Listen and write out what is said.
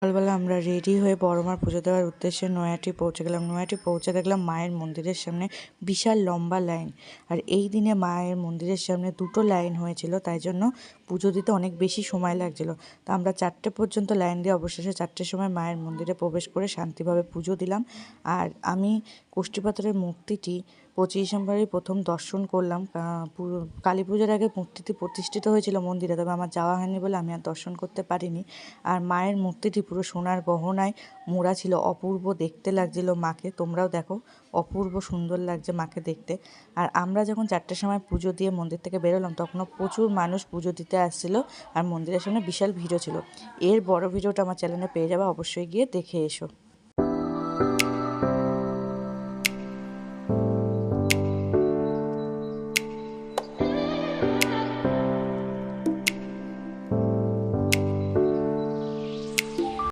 সকালবেলা আমরা রেডি হয়ে বড়মার পুজো দেওয়ার উদ্দেশ্যে নৈহাটি পৌঁছে গেলাম। নৈহাটি পৌঁছে দেখলাম মায়ের মন্দিরের সামনে বিশাল লম্বা লাইন। আর এই দিনে মায়ের মন্দিরের সামনে দুটো লাইন হয়েছিল, তাই জন্য পুজো দিতে অনেক বেশি সময় লাগছিল। তো আমরা 4টে পর্যন্ত লাইন দিয়ে অবশেষে 4টের সময় মায়ের মন্দিরে প্রবেশ করে শান্তিভাবে পুজো দিলাম। আর আমি কষ্টি পাথরের মূর্তিটি 25 ডিসেম্বরেই প্রথম দর্শন করলাম। কালী পুজোর আগে মূর্তিটি প্রতিষ্ঠিত হয়েছিল মন্দিরে, তবে আমার যাওয়া হয়নি বলে আমি আর দর্শন করতে পারিনি। আর মায়ের মূর্তিটি পুরো সোনার গহনায় মোড়া ছিল, অপূর্ব দেখতে লাগছিল মাকে। তোমরাও দেখো, অপূর্ব সুন্দর লাগছে মাকে দেখতে। আর আমরা যখন 4টের সময় পুজো দিয়ে মন্দির থেকে বেরোলাম, তখনও প্রচুর মানুষ পুজো দিতে আসছিল। আর মন্দিরের সামনে বিশাল ভিড়ও ছিল। এর বড় ভিডিওটা আমার চ্যানেলে পেয়ে যাবে, অবশ্যই গিয়ে দেখে এসো।